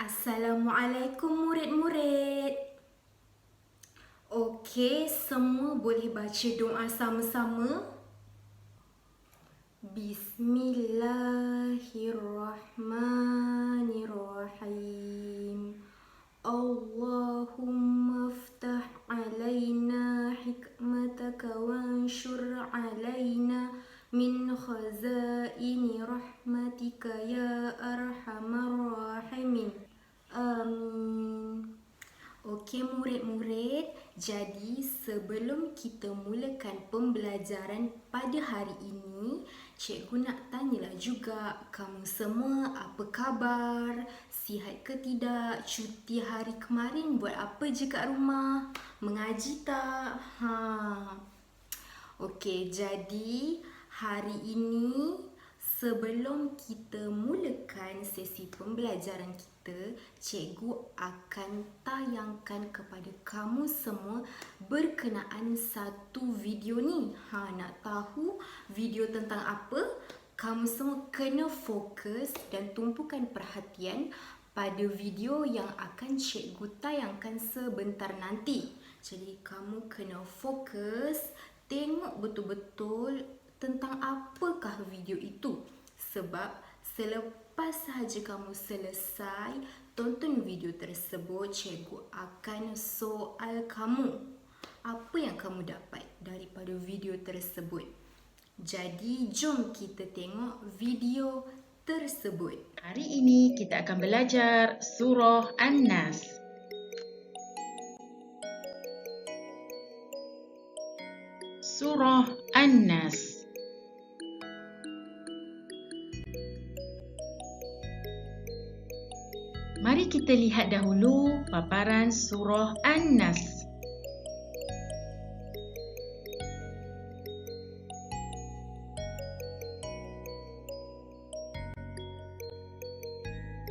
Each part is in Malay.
Assalamualaikum murid-murid. Okey, semua boleh baca doa sama-sama? Bismillahirrahmanirrahim. Allahumma aftah alaina hikmataka wanshur alaina min khazaini rahmatika ya arhamar rahimin. Amin. Okey murid-murid, jadi sebelum kita mulakan pembelajaran pada hari ini, cikgu nak tanyalah juga kamu semua apa khabar? Sihat ke tidak? Cuti hari kemarin buat apa je kat rumah? Mengaji tak? Okey, jadi hari ini sebelum kita mulakan sesi pembelajaran kita, cikgu akan tayangkan kepada kamu semua berkenaan satu video ni. Nak tahu video tentang apa? Kamu semua kena fokus dan tumpukan perhatian pada video yang akan cikgu tayangkan sebentar nanti. Jadi kamu kena fokus, tengok betul-betul tentang apakah video itu. Sebab selepas sahaja kamu selesai tonton video tersebut, cikgu akan soal kamu. Apa yang kamu dapat daripada video tersebut? Jadi jom kita tengok video tersebut. Hari ini kita akan belajar Surah An-Nas. Surah An-Nas. Mari kita lihat dahulu paparan Surah An-Nas.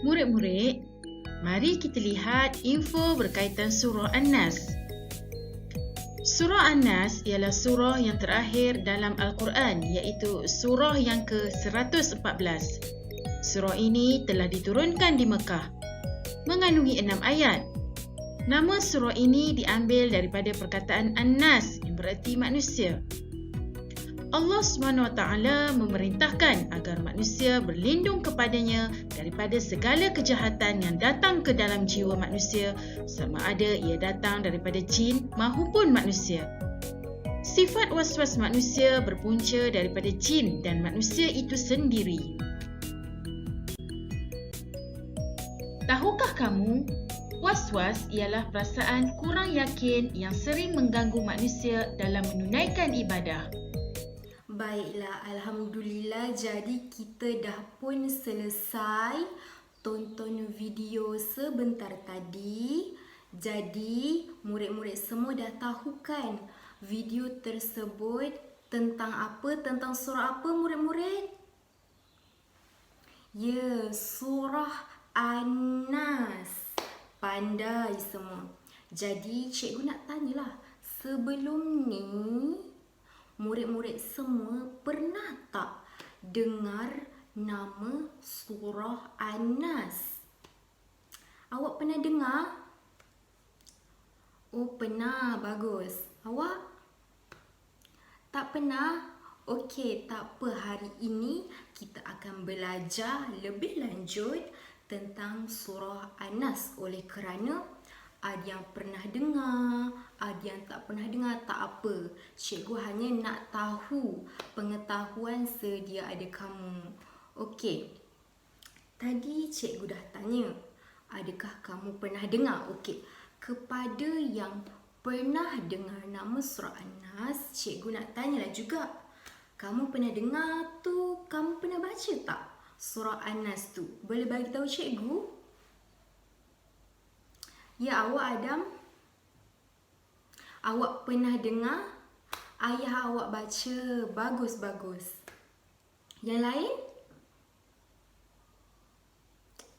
Murid-murid, mari kita lihat info berkaitan Surah An-Nas. Surah An-Nas ialah surah yang terakhir dalam Al-Quran, iaitu surah yang ke-114. Surah ini telah diturunkan di Mekah, mengandungi 6 ayat. Nama surah ini diambil daripada perkataan An-Nas yang bererti manusia. Allah SWT memerintahkan agar manusia berlindung kepadanya daripada segala kejahatan yang datang ke dalam jiwa manusia, sama ada ia datang daripada jin maupun manusia. Sifat was-was manusia berpunca daripada jin dan manusia itu sendiri. Tahukah kamu, was-was ialah perasaan kurang yakin yang sering mengganggu manusia dalam menunaikan ibadah. Baiklah, Alhamdulillah, jadi kita dah pun selesai tonton video sebentar tadi. Jadi, murid-murid semua dah tahu kan video tersebut tentang apa? Tentang surah apa murid-murid? Ya, surah An-Nas. Pandai semua. Jadi, cikgu nak tanyalah, sebelum ni murid-murid semua pernah tak dengar nama surah An-Nas? Awak pernah dengar? Oh, pernah. Bagus. Awak? Tak pernah? Okey, tak apa. Hari ini kita akan belajar lebih lanjut tentang surah An-Nas. Oleh kerana ada yang pernah dengar, ada yang tak pernah dengar, tak apa. Cikgu hanya nak tahu pengetahuan sedia ada kamu. Okey. Tadi cikgu dah tanya, adakah kamu pernah dengar? Okey. Kepada yang pernah dengar nama surah An-Nas, cikgu nak tanyalah juga. Kamu pernah dengar tu, kamu pernah baca tak surah An-Nas tu? Boleh bagi tahu cikgu? Ya, awak Adam? Awak pernah dengar? Ayah awak baca. Bagus-bagus. Yang lain?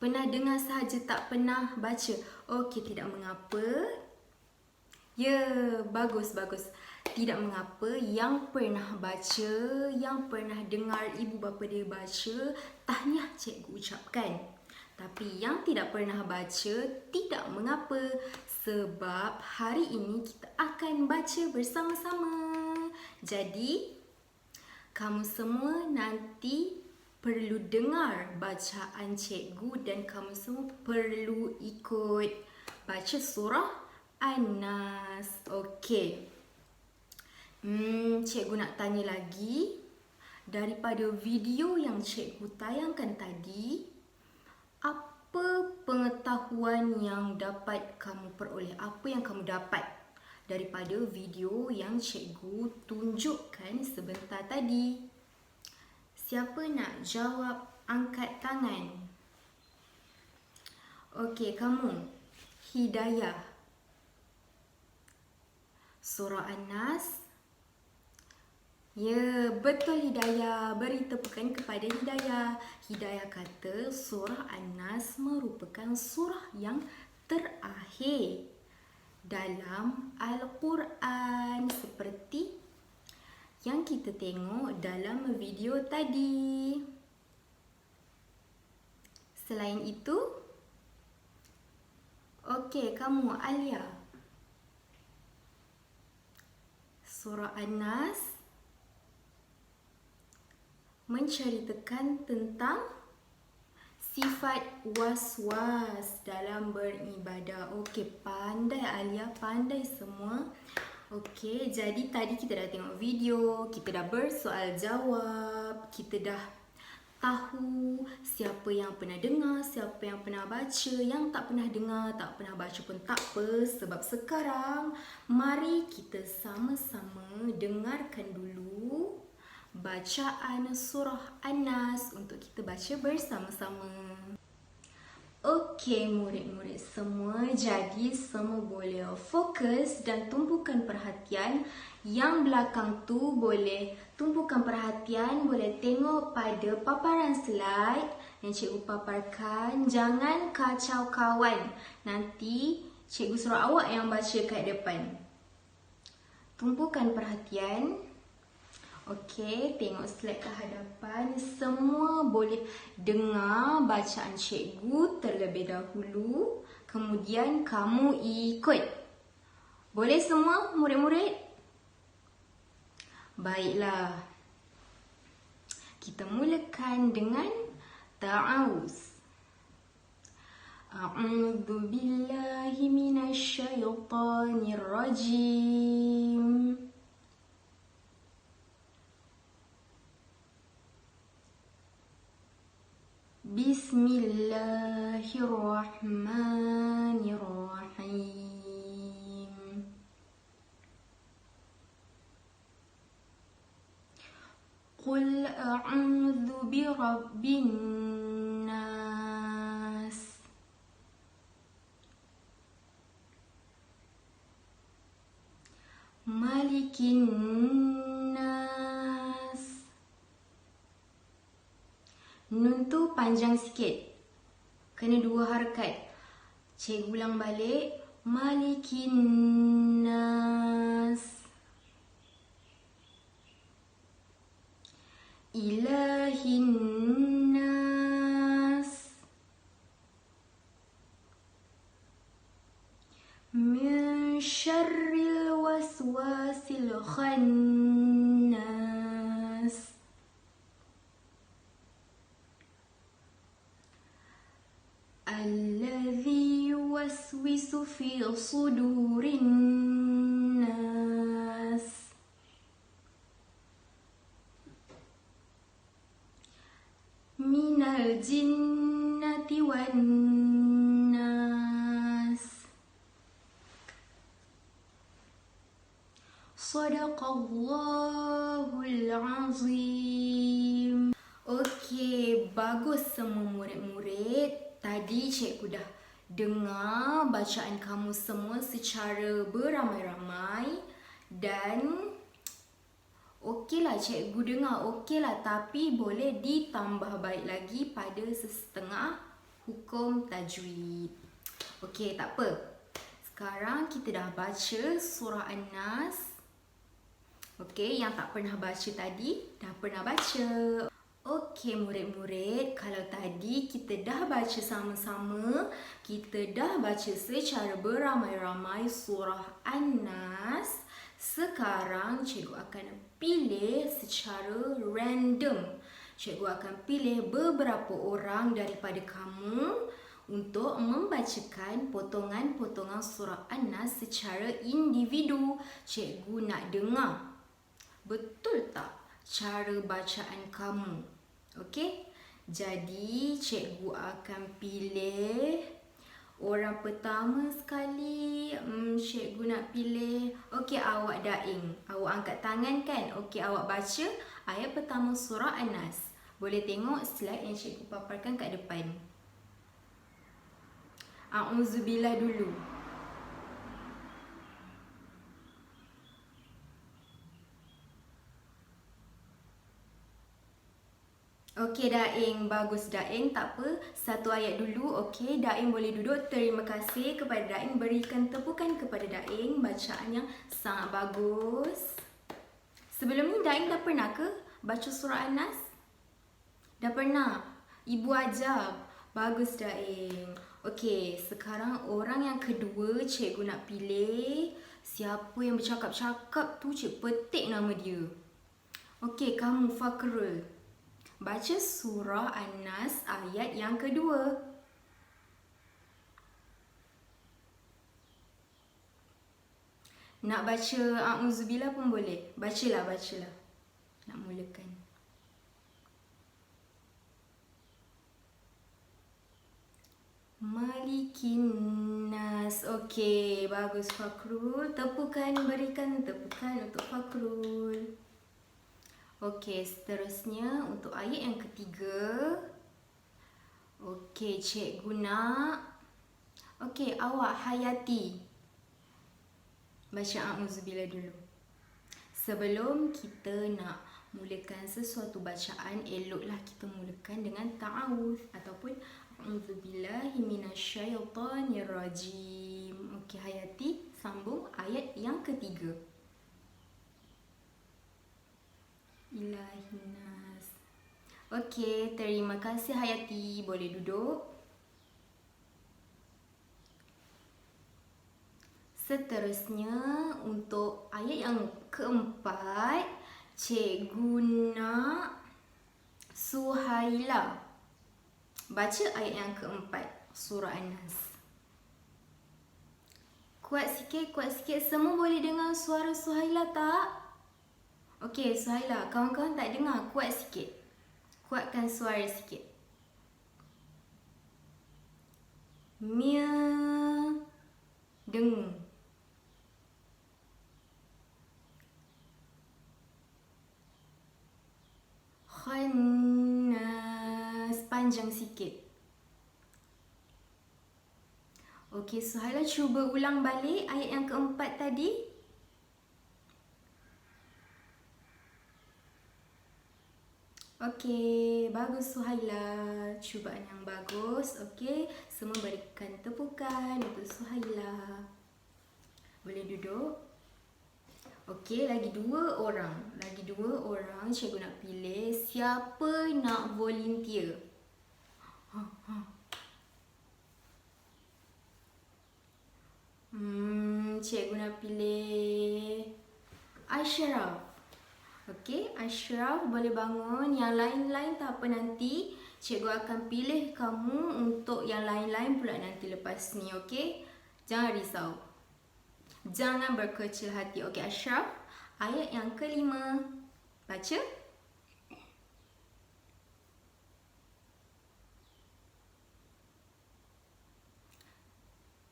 Pernah dengar sahaja, tak pernah baca. Okey, tidak mengapa. Ya, bagus-bagus. Tidak mengapa. Yang pernah baca, yang pernah dengar ibu bapa dia baca, tahniah cikgu ucapkan. Tapi yang tidak pernah baca tidak mengapa, sebab hari ini kita akan baca bersama-sama. Jadi, kamu semua nanti perlu dengar bacaan cikgu dan kamu semua perlu ikut baca surah An-Nas. Okey. Cikgu nak tanya lagi. Daripada video yang cikgu tayangkan tadi, apa pengetahuan yang dapat kamu peroleh? Apa yang kamu dapat daripada video yang cikgu tunjukkan sebentar tadi? Siapa nak jawab? Angkat tangan. Okey, kamu. Hidayah. Surah An-Nas. Ya, betul Hidayah. Beri tepukan kepada Hidayah. Hidayah kata surah An-Nas merupakan surah yang terakhir dalam Al-Quran, seperti yang kita tengok dalam video tadi. Selain itu, okey, kamu Alia. Surah An-Nas menceritakan tentang sifat was-was dalam beribadah. Okey, pandai Alia, pandai semua. Okey, jadi tadi kita dah tengok video, kita dah bersoal jawab, kita dah tahu siapa yang pernah dengar, siapa yang pernah baca. Yang tak pernah dengar, tak pernah baca pun tak apa, sebab sekarang mari kita sama-sama dengarkan dulu bacaan surah An-Nas untuk kita baca bersama-sama. Okey, murid-murid semua, jadi semua boleh fokus dan tumpukan perhatian. Yang belakang tu boleh tumpukan perhatian, boleh tengok pada paparan slide yang cikgu paparkan. Jangan kacau kawan, nanti cikgu suruh awak yang baca kat depan. Tumpukan perhatian. Okey, tengok slide ke hadapan. Semua boleh dengar bacaan cikgu terlebih dahulu. Kemudian kamu ikut. Boleh semua murid-murid? Baiklah. Kita mulakan dengan ta'awuz. A'udzu billahi minasy syaithanir rajim. Bismillahirrahmanirrahim. Qul a'udzu birabbin nas. Malikin nas. Nun tu panjang sikit, kena 2 harakat. Cikgu ulang balik. Malikin nas. Ilahin nas. Min syarril waswasil khannas. Alladhi yuwaswisu fi sudurin nas. Minal jinnati wan nas. Sadaqallahul azim. Okey, bagus semua murid-murid. Tadi cikgu dah dengar bacaan kamu semua secara beramai-ramai dan okeylah, cikgu dengar okeylah, tapi boleh ditambah baik lagi pada sesetengah hukum tajwid. Okey, tak apa. Sekarang kita dah baca surah An-Nas. Okey, yang tak pernah baca tadi dah pernah baca. Okey murid-murid, kalau tadi kita dah baca sama-sama, kita dah baca secara beramai-ramai surah An-Nas. Sekarang cikgu akan pilih secara random. Cikgu akan pilih beberapa orang daripada kamu untuk membacakan potongan-potongan surah An-Nas secara individu. Cikgu nak dengar. Betul tak cara bacaan kamu? Okey? Jadi, cikgu akan pilih orang pertama sekali. Cikgu nak pilih. Okey, awak Daing. Awak angkat tangan kan? Okey, awak baca ayat pertama surah An-Nas. Boleh tengok slide yang cikgu paparkan kat depan. A'udzubillah dulu. Okey Daing, bagus Daing, tak apa. Satu ayat dulu, okey. Daing boleh duduk. Terima kasih kepada Daing. Berikan tepukan kepada Daing. Bacaan yang sangat bagus. Sebelum ni Daing dah pernah ke baca surah An-Nas? Dah pernah? Ibu ajar. Bagus Daing. Okey, sekarang orang yang kedua cikgu nak pilih. Siapa yang bercakap-cakap tu, cikgu petik nama dia. Okey, kamu Fakrul. Baca surah An-Nas ayat yang kedua. Nak baca A'udzubillah pun boleh. Bacalah. Nak mulakan. Malikin Nas. Okey, bagus Fakrul. Berikan tepukan untuk Fakrul. Okey, seterusnya untuk ayat yang ketiga. Okey, cikgu nak. Okey, awak Hayati. Baca A'udzubillah dulu. Sebelum kita nak mulakan sesuatu bacaan, eloklah kita mulakan dengan ta'awuz ataupun A'udzubillahi minasyaitanirrajim. Okey, Hayati, sambung ayat yang ketiga. Ilahinas. Okey, terima kasih Hayati. Boleh duduk. Seterusnya untuk ayat yang keempat, cikgu nak Suhaila. Baca ayat yang keempat surah An-Nas. Kuat sikit. Semua boleh dengar suara Suhaila tak? Okey, Suhaila, kawan-kawan tak dengar. Kuat sikit. Kuatkan suara sikit. Mia. Dengung. Khannas. Panjang sikit. Okey, Suhaila cuba ulang balik ayat yang keempat tadi. Okey, bagus Suhaila. Cubaan yang bagus. Okey, semua berikan tepukan untuk Suhaila. Boleh duduk. Okey, lagi dua orang. Cikgu nak pilih. Siapa nak volunteer? Cikgu nak pilih Ashraf. Okey, Ashraf boleh bangun. Yang lain-lain tak apa nanti. Cikgu akan pilih kamu untuk yang lain-lain pula nanti lepas ni, okey? Jangan risau. Jangan berkecil hati. Okey, Ashraf, ayat yang kelima. Baca.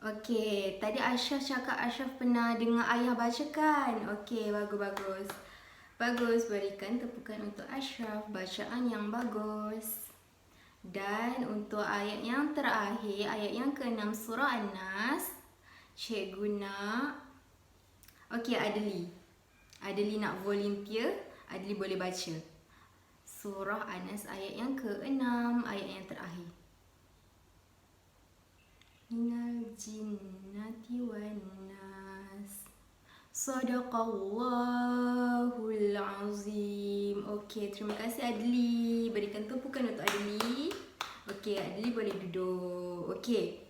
Okey, tadi Ashraf cakap Ashraf pernah dengar ayah bacakan. Okey, bagus. Bagus, berikan tepukan untuk Ashraf. Bacaan yang bagus. Dan untuk ayat yang terakhir, ayat yang ke-6 surah An-Nas, cikgu nak. Okey, Adli nak volunteer. Adli boleh baca surah An-Nas ayat yang ke-6, ayat yang terakhir. Minal jinnati wan nas. Sadaqallahul azim. Okey, terima kasih Adli. Berikan tumpukan untuk Adli. Okey, Adli boleh duduk. Okey.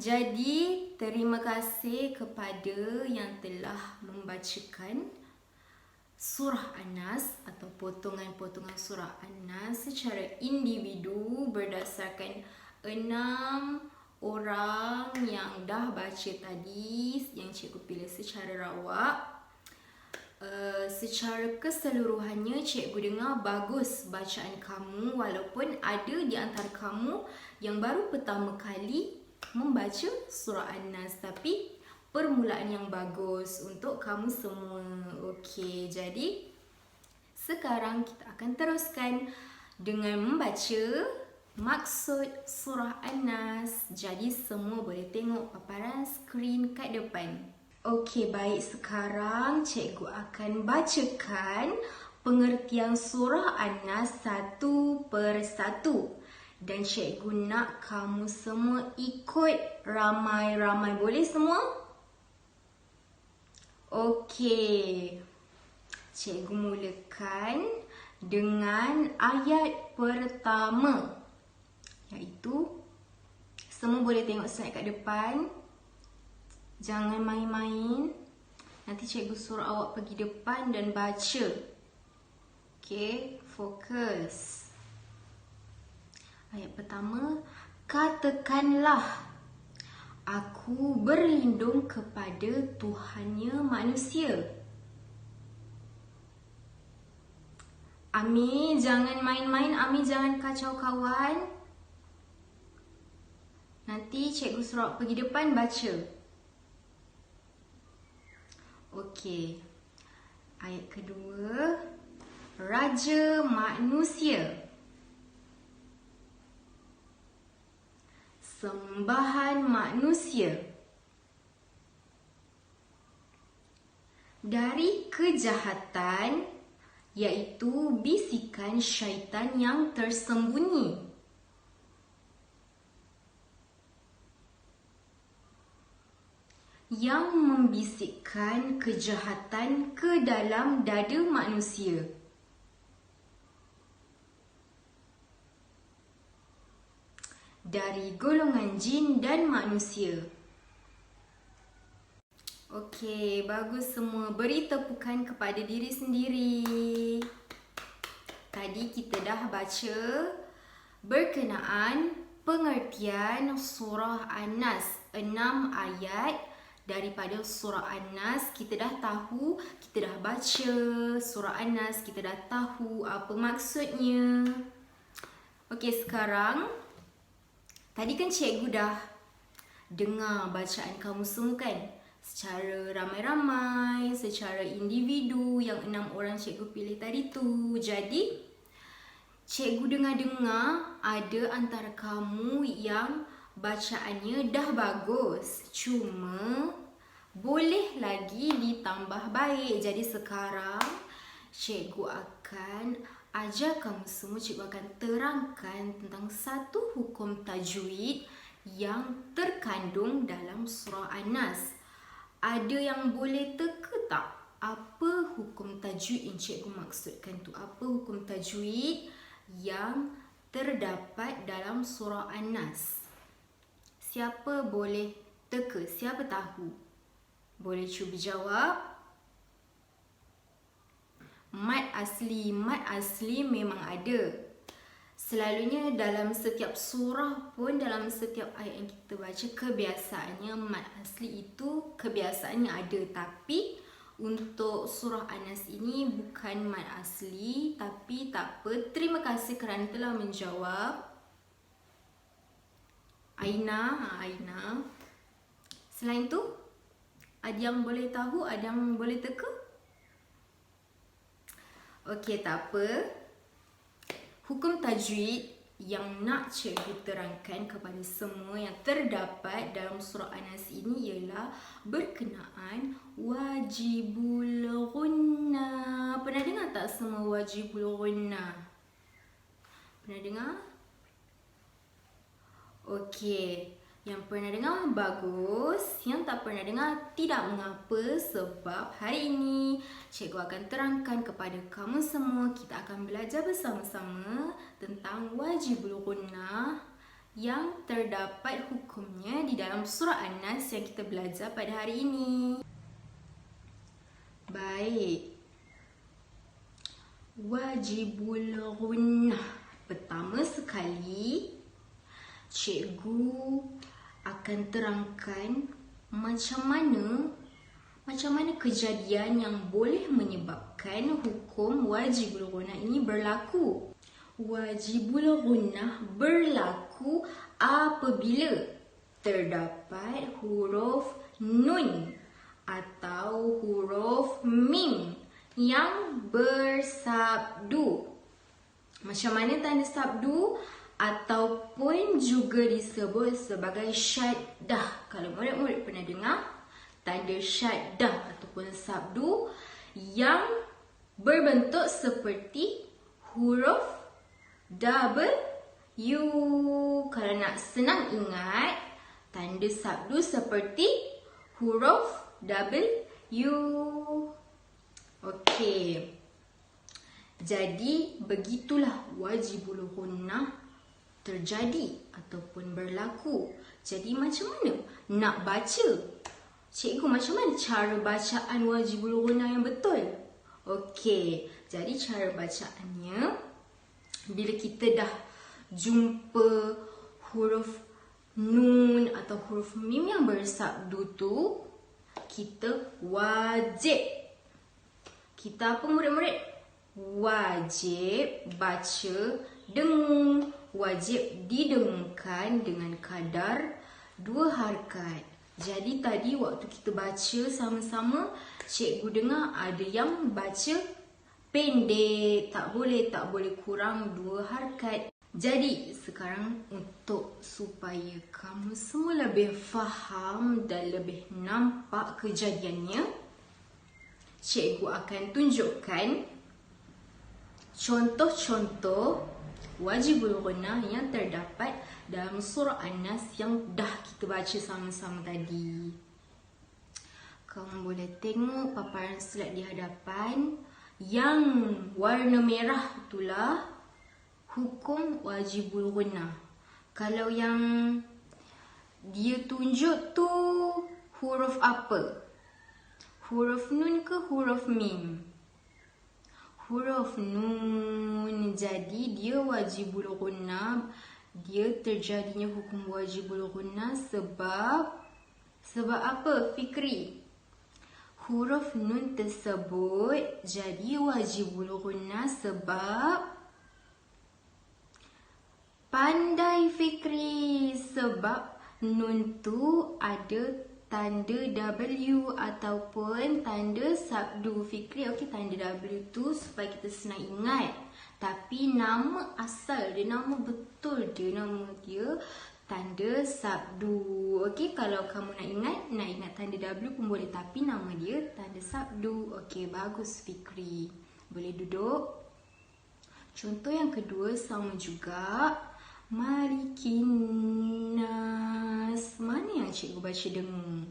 Jadi, terima kasih kepada yang telah membacakan surah An-Nas atau potongan-potongan surah An-Nas secara individu berdasarkan 6 orang yang dah baca tadi yang cikgu pilih secara rawak. Secara keseluruhannya cikgu dengar bagus bacaan kamu walaupun ada di antara kamu yang baru pertama kali membaca surah An-Nas, tapi permulaan yang bagus untuk kamu semua. Okey, jadi sekarang kita akan teruskan dengan membaca maksud surah An-Nas. Jadi semua boleh tengok paparan skrin kat depan. Okey, baik, sekarang cikgu akan bacakan pengertian surah An-Nas satu persatu. Dan cikgu nak kamu semua ikut ramai-ramai. Boleh semua? Okey. Cikgu mulakan dengan ayat pertama. Iaitu, semua boleh tengok slide kat depan. Jangan main-main. Nanti cikgu suruh awak pergi depan dan baca. Okey, fokus. Ayat pertama, katakanlah, aku berlindung kepada Tuhannya manusia. Ami, jangan main-main. Ami, jangan kacau kawan. Nanti cikgu suruh pergi depan baca. Okey. Ayat kedua, Raja Manusia. Sembahan manusia. Dari kejahatan, iaitu bisikan syaitan yang tersembunyi. Yang membisikkan kejahatan ke dalam dada manusia. Dari golongan jin dan manusia. Okey, bagus semua. Beri tepukan kepada diri sendiri. Tadi kita dah baca berkenaan pengertian surah An-Nas. 6 ayat daripada surah An-Nas. Kita dah tahu, kita dah baca surah An-Nas, kita dah tahu apa maksudnya. Okey, sekarang tadi kan cikgu dah dengar bacaan kamu semua kan? Secara ramai-ramai, secara individu yang 6 orang cikgu pilih tadi tu. Jadi, cikgu dengar-dengar ada antara kamu yang bacaannya dah bagus. Cuma boleh lagi ditambah baik. Jadi sekarang cikgu akan ajar kamu semua, cikgu akan terangkan tentang satu hukum tajwid yang terkandung dalam surah An-Nas. Ada yang boleh teka tak apa hukum tajwid yang cikgu maksudkan tu? Apa hukum tajwid yang terdapat dalam surah An-Nas? Siapa boleh teka? Siapa tahu? Boleh cuba jawab. Mad asli memang ada. Selalunya dalam setiap surah pun, dalam setiap ayat yang kita baca, kebiasaannya mad asli itu kebiasaannya ada. Tapi untuk surah An-Nas ini bukan mad asli. Tapi tak apa. Terima kasih kerana telah menjawab. Aina. Selain tu, ada yang boleh tahu? Ada yang boleh teka? Okey, tak apa. Hukum tajwid yang nak cikgu terangkan kepada semua yang terdapat dalam surah An-Nas ini ialah berkenaan wajibul ghunnah. Pernah dengar tak semua wajibul ghunnah? Pernah dengar? Okey. Yang pernah dengar bagus, yang tak pernah dengar tidak mengapa sebab hari ini cikgu akan terangkan kepada kamu semua kita akan belajar bersama-sama tentang wajibul gunnah yang terdapat hukumnya di dalam surah An-Nas yang kita belajar pada hari ini. Baik. Wajibul gunnah. Pertama sekali, cikgu akan terangkan macam mana kejadian yang boleh menyebabkan hukum wajibul gunnah ini berlaku. Wajibul gunnah berlaku apabila terdapat huruf nun atau huruf mim yang bersabdu. Macam mana tanda sabdu? Ataupun juga disebut sebagai syaddah. Kalau murid-murid pernah dengar, tanda syaddah ataupun sabdu yang berbentuk seperti huruf W. Kalau nak senang ingat, tanda sabdu seperti huruf W. Okey. Jadi begitulah wajibul gunnah terjadi ataupun berlaku. Jadi macam mana nak baca? Cikgu, macam mana cara bacaan wajibul gunnah yang betul? Okey, jadi cara bacaannya, bila kita dah jumpa huruf nun atau huruf mim yang bersabdu tu, kita wajib. Kita apa murid-murid? Wajib baca dengung. Wajib didengungkan dengan kadar 2 harakat. Jadi tadi waktu kita baca sama-sama, cikgu dengar ada yang baca pendek. Tak boleh kurang 2 harakat. Jadi sekarang untuk supaya kamu semua lebih faham dan lebih nampak kejadiannya, cikgu akan tunjukkan contoh-contoh wajibul gunnah yang terdapat dalam surah An-Nas yang dah kita baca sama-sama tadi. Kamu boleh tengok paparan slide di hadapan. Yang warna merah itulah hukum wajibul gunnah. Kalau yang dia tunjuk tu huruf apa? Huruf nun ke huruf mim? Huruf nun. Jadi dia wajibul gunnah. Dia terjadinya hukum wajibul gunnah sebab apa, Fikri? Huruf nun tersebut jadi wajibul gunnah sebab pandai, Fikri. Sebab nun tu ada tanda W ataupun tanda sabdu, Fikri. Okey, tanda W tu supaya kita senang ingat. Tapi nama asal dia, nama betul dia, nama dia tanda sabdu. Okey, kalau kamu nak ingat tanda W pun boleh, tapi nama dia tanda sabdu. Okey, bagus, Fikri. Boleh duduk. Contoh yang kedua sama juga. Malikin nas. Mana yang cikgu baca dengung?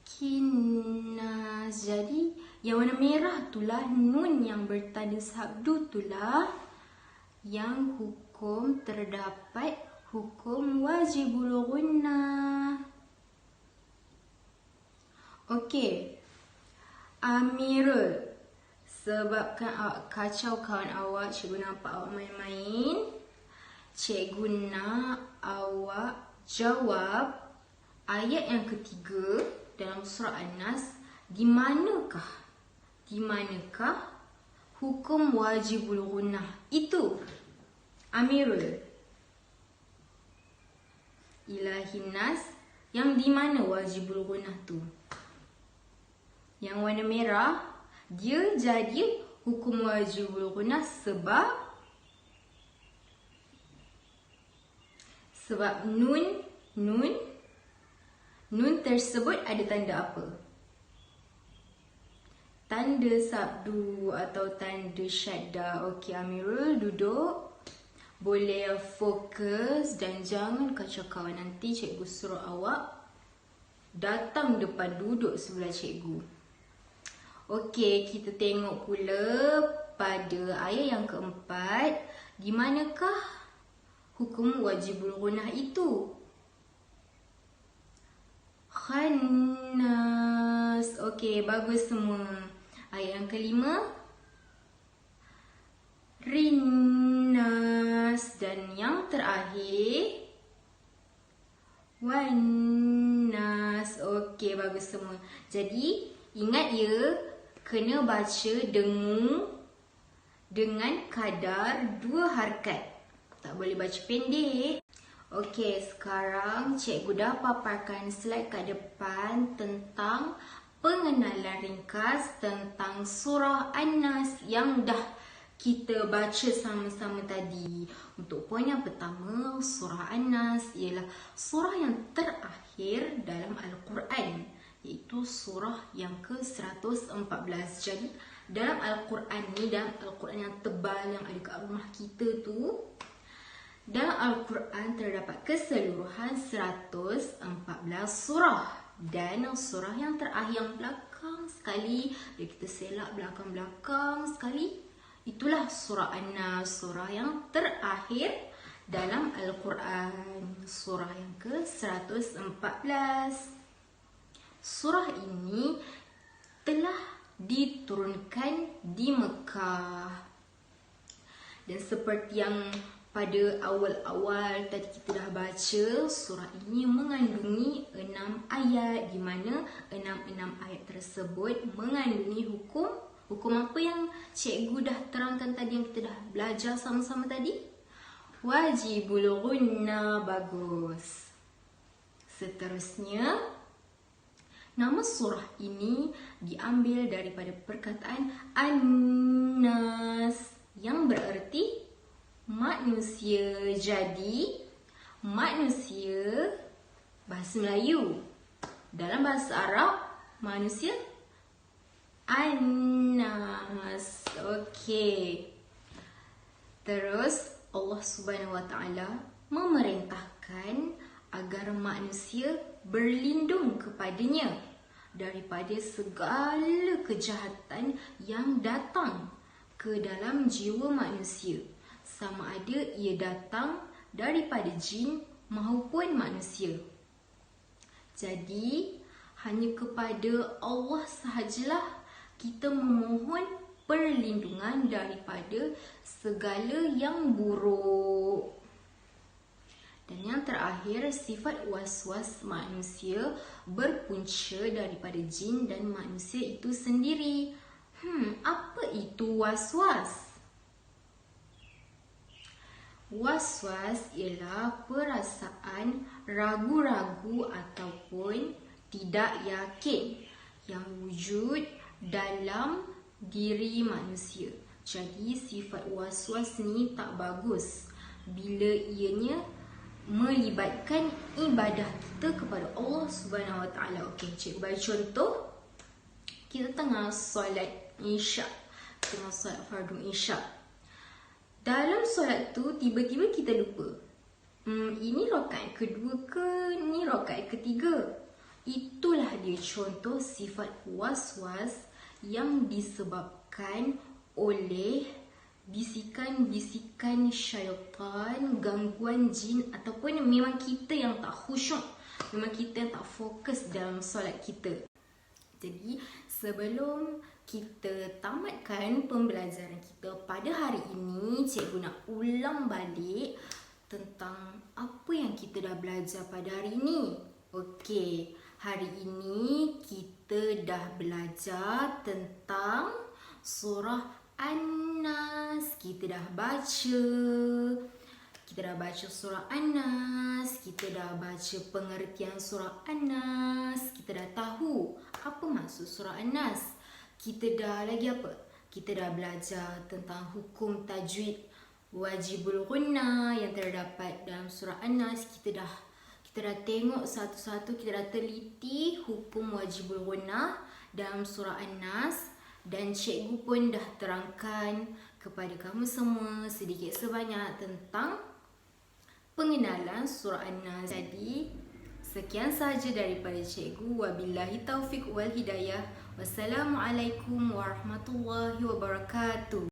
Kinnas. Jadi yang warna merah itulah nun yang bertanda sabdu, itulah yang hukum terdapat hukum wajibul gunnah. Okey. Amirul, sebabkan awak kacau kawan awak, cikgu nampak awak main-main. Cikgu nak awak jawab ayat yang ketiga dalam surah An-Nas. Di manakah hukum wajibul gunnah itu? Amirul. Ilahin nas, yang di mana wajibul gunnah tu? Yang warna merah, dia jadi hukum wajibul gunnah sebab nun tersebut ada tanda apa? Tanda sabdu atau tanda syaddah. Okey, Amirul duduk. Boleh fokus dan jangan kacau kawan. Nanti cikgu suruh awak datang depan duduk sebelah cikgu. Okey, kita tengok pula pada ayat yang keempat. Di manakah hukum wajibul gunah itu? Khannas. Okey, bagus semua. Ayat yang kelima. Rinnas. Dan yang terakhir. Wannas. Okey, bagus semua. Jadi, ingat ya, kena baca dengung dengan kadar 2 harakat. Tak boleh baca pendek. Okey, sekarang cikgu dah paparkan slide kat depan tentang pengenalan ringkas tentang surah An-Nas yang dah kita baca sama-sama tadi. Untuk poin yang pertama, surah An-Nas ialah surah yang terakhir dalam Al-Quran, iaitu surah yang ke-114. Jadi, dalam Al-Quran ni, dalam Al-Quran yang tebal yang ada kat rumah kita tu, dalam Al-Quran terdapat keseluruhan 114 surah. Dan surah yang terakhir, yang belakang sekali, dia kita selak belakang-belakang sekali, itulah surah An-Nas, surah yang terakhir dalam Al-Quran, surah yang ke-114. Surah ini telah diturunkan di Mekah. Dan seperti yang pada awal-awal tadi kita dah baca, surah ini mengandungi 6 ayat, di mana 6 ayat tersebut mengandungi hukum apa yang cikgu dah terangkan tadi, yang kita dah belajar sama-sama tadi? Wajibul gunna. Bagus. Seterusnya, nama surah ini diambil daripada perkataan An-Nas yang bererti manusia. Jadi, manusia bahasa Melayu. Dalam bahasa Arab, manusia An-Nas. Okey. Terus Allah Subhanahu Wa Taala memerintahkan agar manusia berlindung kepadanya daripada segala kejahatan yang datang ke dalam jiwa manusia, sama ada ia datang daripada jin maupun manusia. Jadi, hanya kepada Allah sahajalah kita memohon perlindungan daripada segala yang buruk. Dan yang terakhir, sifat was-was manusia berpunca daripada jin dan manusia itu sendiri. Apa itu was-was? Was-was ialah perasaan ragu-ragu ataupun tidak yakin yang wujud dalam diri manusia. Jadi sifat was-was ni tak bagus bila ianya melibatkan ibadah kita kepada Allah Subhanahu Wa Taala. Okey, cikgu bagi contoh. Kita tengah solat Isyak, tengah solat fardu Isyak. Dalam solat tu tiba-tiba kita lupa, ini rakaat kedua ke ni rakaat ketiga. Itulah dia contoh sifat was-was yang disebabkan oleh bisikan-bisikan syaitan, gangguan jin, ataupun memang kita yang tak khusyuk, memang kita yang tak fokus dalam solat kita. Jadi sebelum kita tamatkan pembelajaran kita pada hari ini, cikgu nak ulang balik tentang apa yang kita dah belajar pada hari ini. Okey, hari ini kita dah belajar tentang surah An-Nas. Kita dah baca surah An-Nas, kita dah baca pengertian surah An-Nas, kita dah tahu apa maksud surah An-Nas. Kita dah lagi apa? Kita dah belajar tentang hukum tajwid wajibul gunnah yang terdapat dalam surah An-Nas. Kita dah tengok satu-satu, kita dah teliti hukum wajibul gunnah dalam surah An-Nas, dan cikgu pun dah terangkan kepada kamu semua sedikit sebanyak tentang pengenalan surah An-Nas. Jadi, sekian sahaja daripada cikgu. Wabillahi taufiq wal hidayah. Wassalamualaikum warahmatullahi wabarakatuh.